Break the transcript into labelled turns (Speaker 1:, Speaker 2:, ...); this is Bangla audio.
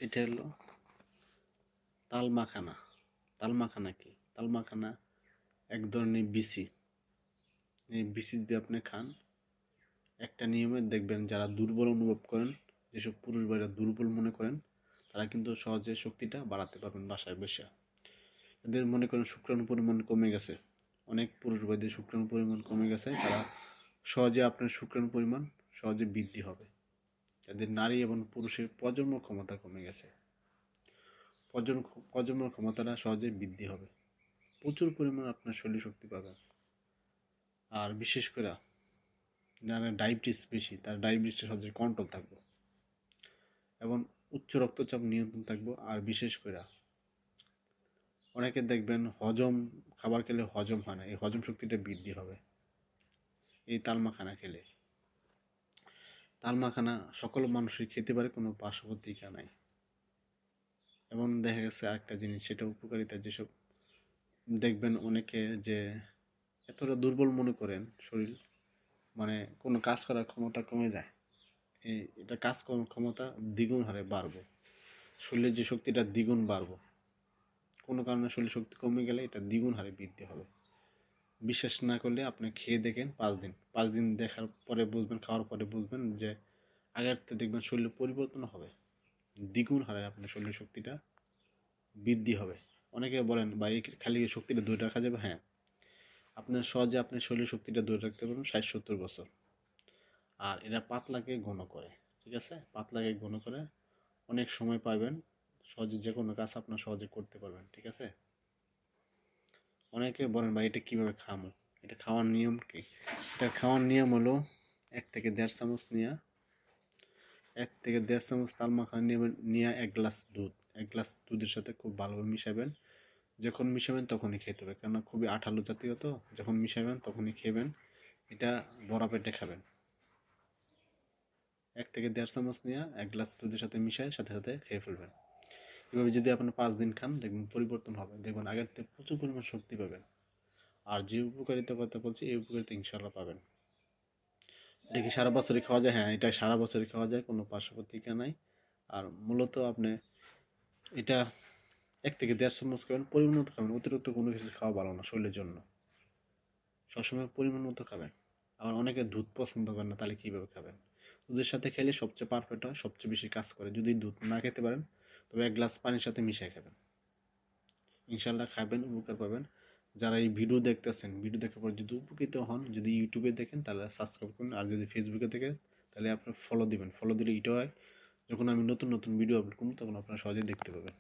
Speaker 1: এটা হলো তালমাখানা। তালমাখানা কি? তালমাখানা এক ধরনের বিচি। এই বিচি যদি আপনি খান, একটা নিয়মে দেখবেন যারা দুর্বল অনুভব করেন, যেসব পুরুষ ভাইরা দুর্বল মনে করেন, তারা কিন্তু সহজে শক্তিটা বাড়াতে পারবেন বাসায় বসে। এদের মনে করেন শুক্রাণুর পরিমাণ কমে গেছে, অনেক পুরুষ ভাইদের শুক্রাণুর পরিমাণ কমে গেছে, তারা সহজে আপনার শুক্রাণুর পরিমাণ সহজে বৃদ্ধি হবে। এদের নারী এবং পুরুষের প্রজন্ম ক্ষমতা কমে গেছে, প্রজন্ম ক্ষমতাটা সহজে বৃদ্ধি হবে, প্রচুর পরিমাণ আপনার শরীর শক্তি পাবেন। আর বিশেষ করে যারা ডায়াবেটিস বেশি, তার ডায়াবেটিসটা সহজে কন্ট্রোল থাকবে এবং উচ্চ রক্তচাপ নিয়ন্ত্রণ থাকবে। আর বিশেষ করে অনেকে দেখবেন খাবার খেলে হজম হয় না, এই হজম শক্তিটা বৃদ্ধি হবে এই তালমাখানা খেলে। তালমাখানা সকল মানুষই খেতে পারে, কোনো পার্শ্বপ্রতিক্রিয়া নাই। এবং দেখা গেছে আরেকটা জিনিস, সেটা উপকারিতা, যেসব দেখবেন অনেকে যে এতটা দুর্বল মনে করেন শরীর, মানে কোনো কাজ করার ক্ষমতা কমে যায়, এটা কাজ করার ক্ষমতা দ্বিগুণ হারে বাড়বো, শরীরের যে শক্তিটা দ্বিগুণ বাড়বো। কোনো কারণে শরীর শক্তি কমে গেলে এটা দ্বিগুণ হারে বৃদ্ধি হবে। বিশ্বাস না করলে আপনি খেয়ে দেখেন 5 দিন দেখার পরে বুঝবেন, খাওয়ার পরে বুঝবেন যে আগের থেকে দেখবেন শরীরে পরিবর্তন হবে, দ্বিগুণ হারে আপনার শরীরের শক্তিটা বৃদ্ধি হবে। অনেকে বলেন ভাই খালি শক্তিটা ধরে রাখা যাবে, হ্যাঁ, আপনার সহজে আপনার শরীরের শক্তিটা ধরে রাখতে পারবেন 60-70 বছর। আর এরা পাতলাকে ঘন করে, ঠিক আছে, পাতলাকে ঘন করে অনেক সময় পাবেন, সহজে যে কোনো কাজ আপনার সহজে করতে পারবেন, ঠিক আছে। অনেকে বলেন ভাই এটা কীভাবে খামো, এটা খাওয়ার নিয়ম কি? এটা খাওয়ার নিয়ম হলো 1 থেকে 1.5 চামচ তালমাখানা নিয়ে 1 গ্লাস দুধ, 1 গ্লাস দুধের সাথে খুব ভালোভাবে মিশাবেন। যখন মিশাবেন তখনই খেতে হবে, কেননা খুবই আঠালো জাতীয়, তো যখন মিশাবেন তখনই খেবেন। এটা ভরা পেটে খাবেন। 1 থেকে 1.5 চামচ নিয়ে 1 গ্লাস দুধের সাথে মিশায় সাথে সাথে খেয়ে ফেলবেন। এভাবে যদি আপনি 5 দিন খান, দেখবেন পরিবর্তন হবে, দেখবেন আগের থেকে প্রচুর পরিমাণ শক্তি পাবেন। আর যে উপকারিতার কথা বলছি, এই উপকারিতা ইনশাল্লাহ পাবেন। এটা কি সারা বছরই খাওয়া যায়? হ্যাঁ, এটা সারা বছরই খাওয়া যায়, কোনো পার্শ্বপ্রতিক্রিয়া নাই। আর মূলত আপনি এটা 1 থেকে 1.5 চামচ খাবেন, পরিমাণ মতো খাবেন, অতিরিক্ত কোনো কিছু খাওয়া ভালো না শরীরের জন্য। সবসময় পরিমাণ মতো খাবেন। আবার অনেকে দুধ পছন্দ করেন না, তাহলে কীভাবে খাবেন? দুধের সাথে খেলে সবচেয়ে পারফেক্ট হয়, সবচেয়ে বেশি কাজ করে। যদি দুধ না খেতে পারেন, তবে 1 গ্লাস পানির সাথে মিশিয়ে খাবেন, ইনশাল্লাহ খাবেন, উপকার পাবেন। যারা এই ভিডিও দেখতেছেন, ভিডিও দেখার পর যদি উপকৃত হন, যদি ইউটিউবে দেখেন তাহলে সাবস্ক্রাইব করুন, আর যদি ফেসবুকে দেখেন তাহলে আপনার ফলো দিবেন। ফলো দিলে এটা হয়, যখন আমি নতুন নতুন ভিডিও আপলোড করব তখন আপনারা সহজেই দেখতে পাবেন।